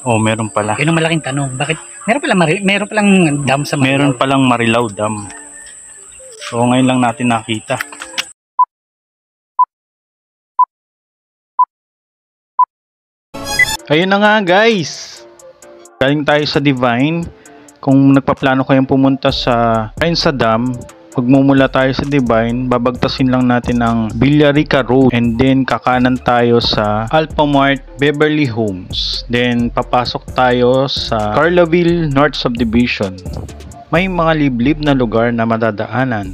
Oh, meron pala. Yun ang malaking tanong. Bakit? Meron palang dam sa Marilao. Meron palang Marilao Dam. So ngayon lang natin nakita. Ayun na nga guys. Galing tayo sa Divine. Kung nagpaplano kayong pumunta sa Dam, magmumula tayo sa Divine, babagtasin lang natin ang Villarica Road and then kakanan tayo sa Alphamart Beverly Homes. Then papasok tayo sa Carlaville North Subdivision. May mga liblib na lugar na madadaanan.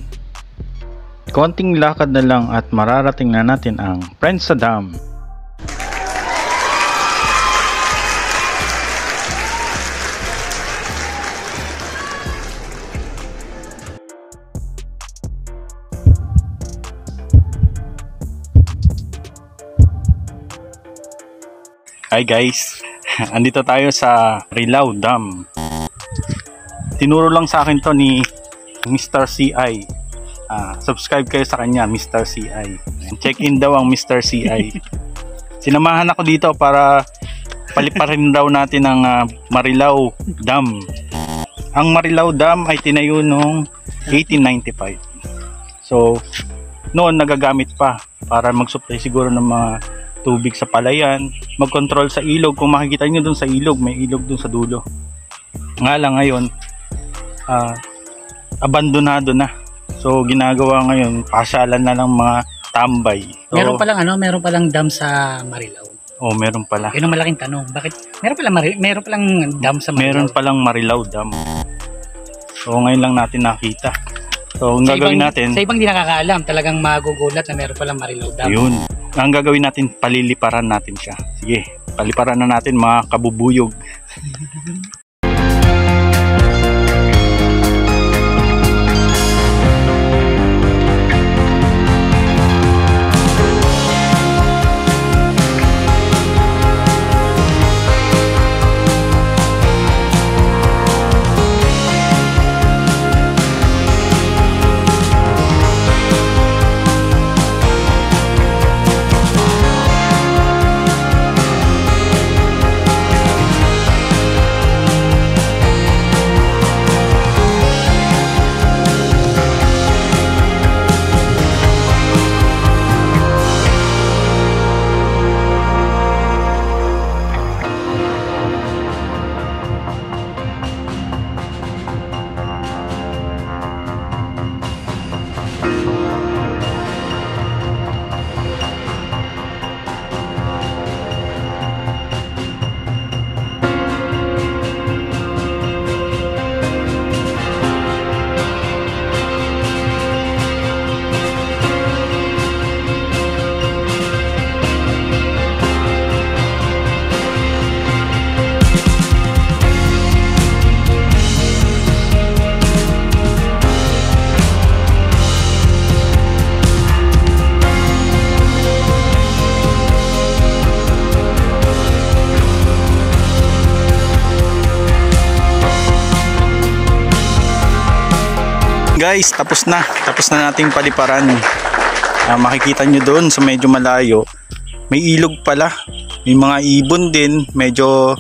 Konting lakad na lang at mararating na natin ang Prensa Dam. Hi guys, andito tayo sa Marilao Dam. Tinuro lang sa akin to ni Mr. CI. Subscribe kayo sa kanya, Mr. CI. Check in daw ang Mr. CI. Sinamahan ako dito para paliparin daw natin ang Marilao Dam. Ang Marilao Dam ay tinayo noong 1895. So, noon nagagamit pa para mag-supply siguro ng mga tubig sa palayan, mag-control sa ilog. Kung makikita nyo dun sa ilog, may ilog dun sa dulo. Nga lang ngayon, abandonado na. So ginagawa ngayon, pasyalan na ng mga tambay. So, meron palang dam sa Marilao. Oh, meron pala. Yun ang malaking tanong. Bakit? Meron palang dam sa Marilao. Meron palang Marilao Dam. So ngayon lang natin nakita. So ang gagawin natin, sa ibang di nakakaalam, talagang magugulat na meron palang Marilao Dam. Ayun. Ang gagawin natin, paliliparan natin siya. Sige, paliparan na natin mga kabubuyog. Guys, tapos na nating paliparan. Makikita nyo doon sa medyo malayo, may ilog pala, may mga ibon din. Medyo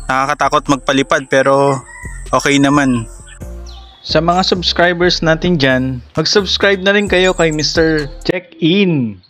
nakakatakot magpalipad pero okay naman. Sa mga subscribers natin dyan, mag-subscribe na rin kayo kay Mr. Check In.